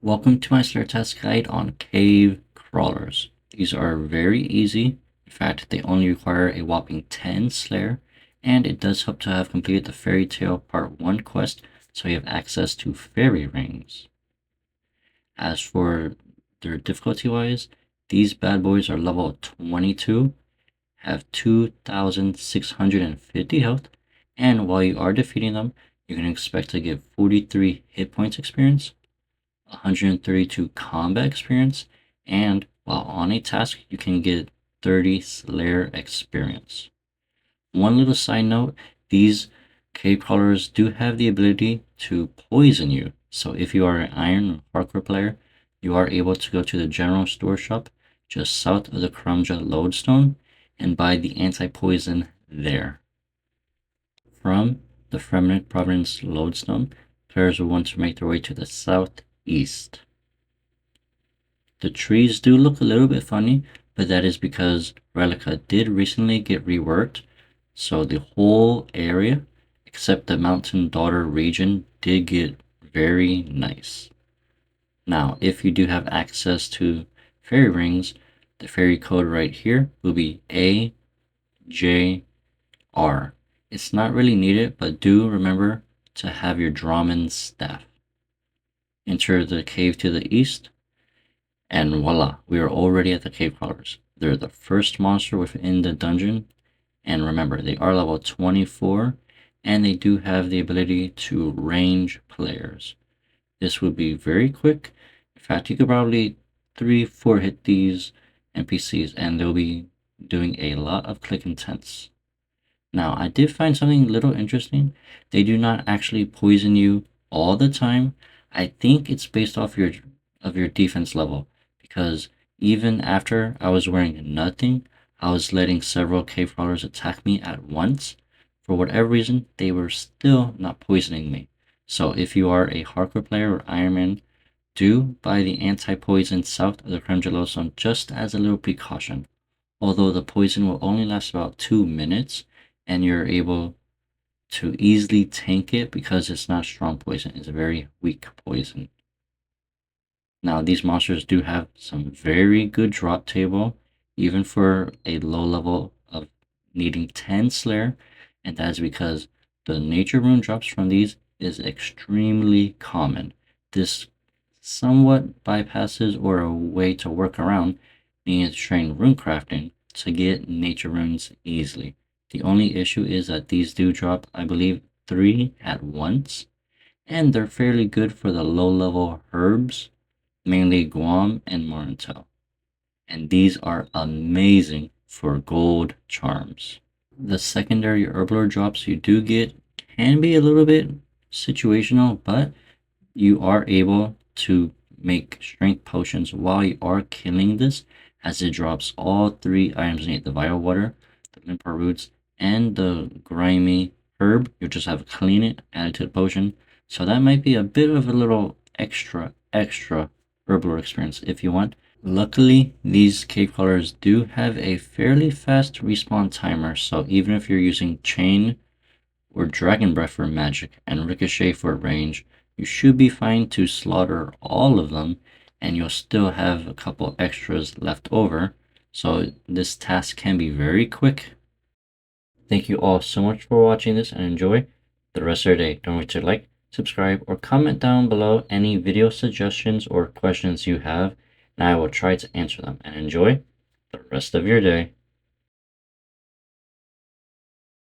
Welcome to my Slayer task guide on cave crawlers. These are very easy. In fact, they only require a whopping 10 Slayer, and it does help to have completed the Fairy Tale Part 1 quest, so you have access to fairy rings. As for their difficulty wise, these bad boys are level 22, have 2,650 health, and while you are defeating them, you can expect to get 43 hit points experience, 132 combat experience, and while on a task, you can get 30 Slayer experience. One little side note, these cave crawlers do have the ability to poison you. So if you are an iron or hardcore player, you are able to go to the general store shop just south of the Karamja lodestone and buy the anti-poison there. From the Fremennik Province lodestone, players will want to make their way to the southeast. The trees do look a little bit funny, but that is because Relica did recently get reworked, so the whole area, except the Mountain Daughter region, did get very nice. Now, if you do have access to fairy rings, the fairy code right here will be AJR. It's not really needed, but do remember to have your Drawman's staff. Enter the cave to the east, and voila, we are already at the cave crawlers. They're the first monster within the dungeon, and remember, they are level 24, and they do have the ability to range players. This would be very quick. In fact, you could probably 3-4 hit these NPCs, and they'll be doing a lot of click intents. Now, I did find something a little interesting. They do not actually poison you all the time. I think it's based off your defense level, because even after I was wearing nothing, I was letting several cave crawlers attack me at once. For whatever reason, they were still not poisoning me. So if you are a hardcore player or Iron Man, do buy the anti-poison south of the Kremgelosone just as a little precaution. Although the poison will only last about 2 minutes, and you're able to easily tank it because it's not strong poison, it's a very weak poison. Now, these monsters do have some very good drop table, even for a low level of needing 10 Slayer, and that is because the nature rune drops from these is extremely common. This somewhat bypasses or a way to work around needing to train rune crafting to get nature runes easily. The only issue is that these do drop, I believe, 3 at once, and they're fairly good for the low level herbs, mainly Guam and Morintel. And these are amazing for gold charms. The secondary herblore drops you do get can be a little bit situational, but you are able to make strength potions while you are killing this, as it drops all 3 items needed: the vital water, the limpar roots, and the grimy herb. You'll just have to clean it, add it to the potion. So that might be a bit of a little extra herblore experience if you want. Luckily, these cave crawlers do have a fairly fast respawn timer, so even if you're using chain or dragon breath for magic and ricochet for range, you should be fine to slaughter all of them, and you'll still have a couple extras left over, so this task can be very quick. Thank you all so much for watching this, and enjoy the rest of your day. Don't forget to like, subscribe, or comment down below any video suggestions or questions you have, and I will try to answer them. And enjoy the rest of your day.